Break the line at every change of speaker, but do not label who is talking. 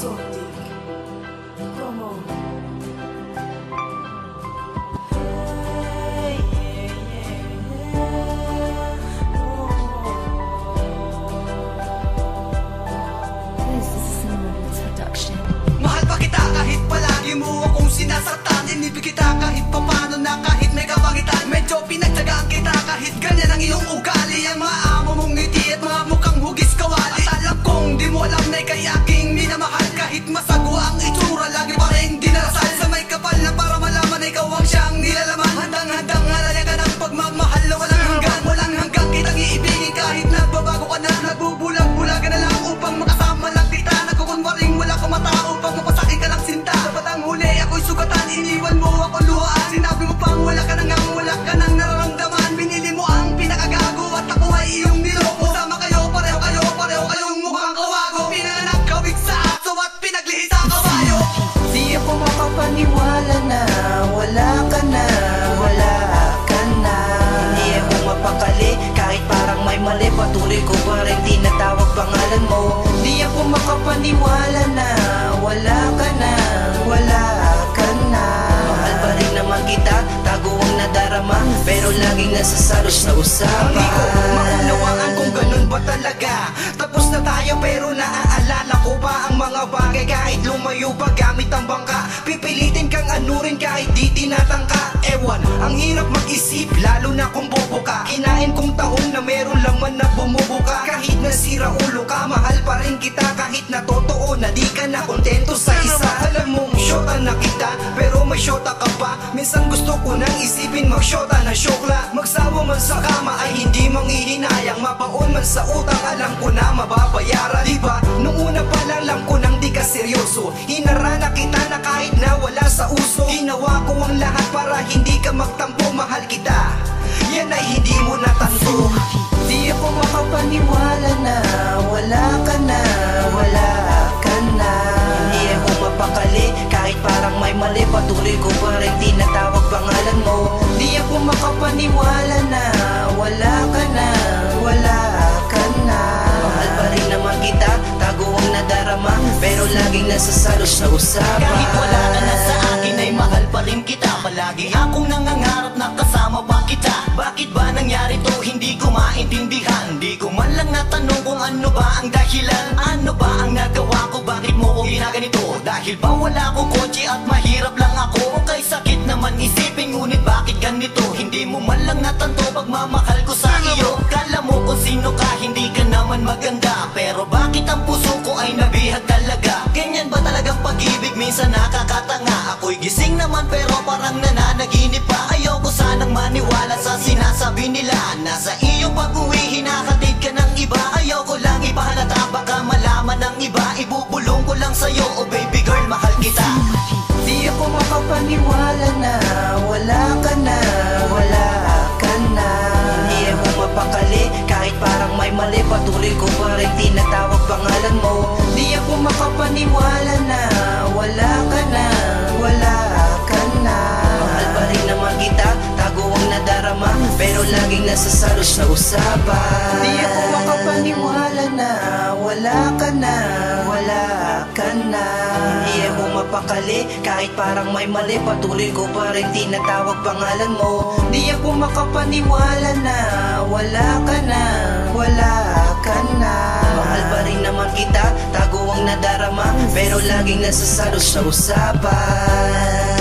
Exotic. Come on. Hey, yeah. Oh. This is a Cinnamon production.
Mahal pa kita kahit palagi mo akong sinasaktan. Inibig kita kahit papano na kahit may kapangitan. Medyo pinagtagaan kita kahit ganyan ang iyong ugali. Ang mga amo mong ngiti at mga mukhang hugis kawali. At alam kong di mo alam na ikay aking minamahal. Kahit masagwa ang itsura, lagi pa rin dinarasal. Sa may kapal na para malaman na ikaw ang siyang nilalaman. Handang-handang alalayan ka ng pagmamahal na walang hanggan. Walang hanggang kitang iibigin kahit nagbabago ka na. Nagbubulag-bulag ka na lang upang makasama lang kita. Nagkukunwaring wala kang mata upang mapasakin ka lang sinta. Dapat ang huli ako'y sugatan, iniwan mo ako luhaan. Sinabi mo pang wala ka nang nararamdaman. Binili mo ang pinakagago at ako ay iyong niloko. Sama kayo, pareho kayong mukhang kawago. Pinanganak kawig sa aso at pinaglihis sa kabayo.
Di ako makapaniwala na wala ka na, wala ka na.
Hindi ako mapakali kahit parang may mali. Patuloy ko pa rin tinatawag pangalan mo.
Di ako makapaniwala na wala ka na, wala ka na.
Mahal pa rin naman kita, tago ang nadarama, pero laging nasasalos na usapan.
Hindi ko maunawaan kung ganun ba talaga. Tapos na tayo pero naaalala ko pa ang mga bagay. Kahit lumayo pa gamit ang bangka, pipilitin kang anurin kahit di tinatangka. Ewan, ang hirap mag-isip lalo na kung bobo ka. Kinain kong taon na meron lang man na bumubuka. Kahit nasira ulo ka, mahal pa rin kita. Kahit na totoo na di ka na kontento sa isa. Alam mong syota na kita, pero may syota ka pa. Minsan gusto ko nang isipin mag-syota na syokla. Magsawa man sa kama ay hindi manghihinayang. Mabaon man sa utang, alam ko na mababayaran. Diba, nung una pa lang alam ko nang di ka seryoso. Hinarana kita na kahit na wala sa uso. Ginawa ko ang lahat para hindi ka magtampo. Mahal kita, yan ay hindi mo natanto.
Di ako makapaniwala na wala ka na, wala ka na.
Hindi ako mapakali kahit parang may mali. Patuloy ko pa rin tinatawag pangalan mo.
Di ako makapaniwala na wala ka na, wala ka na.
Mahal pa rin naman kita, tago ang nadarama, pero laging nasasalos na usapan.
Kahit wala ka na sa akin ay mahal pa rin kita. Palagi akong nangangarap na kasama pa kita. Bakit ba nangyari to? Hindi ko maintindihan. Di ko man lang natanong kung ano ba ang dahilan. Ano ba ang nagawa ko? Bakit mo ko ginaganito? Dahil ba wala ko kotse at mahirap lang ako? Kay sakit naman isipin, ngunit bakit ganito? Hindi mo man lang natanto pagmamahal ko sa iyo. Kala mo kung sino ka, hindi ka naman maganda. Pero bakit ang puso ko ay nabihag talaga? Ganyan ba talagang pag-ibig? Minsan nakakatanga. Ako'y gising naman pero parang nananaginip pa. Ayoko sanang maniwala sa sinasabi nila. Nasa iyong pag-uwi, hinahatid ka ng iba. Ayoko lang ipahalata, baka malaman ng iba. Ibubulong ko lang sa'yo, oh baby girl, mahal kita.
Di ako makapaniwala na wala ka na, wala ka na.
Hindi ako mapakali kahit parang may mali. Patuloy ko pa rin tinatawag pangalan mo.
Di ako makapaniwala na wala ka na, wala ka na.
Mahal pa rin naman kita, tago ang nadarama, pero laging nasasalos na usapan.
Di ako makapaniwala na wala ka na, wala ka na.
Hindi ako mapakali kahit parang may mali. Patuloy ko pa rin tinatawag pangalan mo.
Di ako makapaniwala na wala ka na, wala ka na.
Mahal pa rin naman kita, tago ang nadarama, pero laging nasasalos na usapan.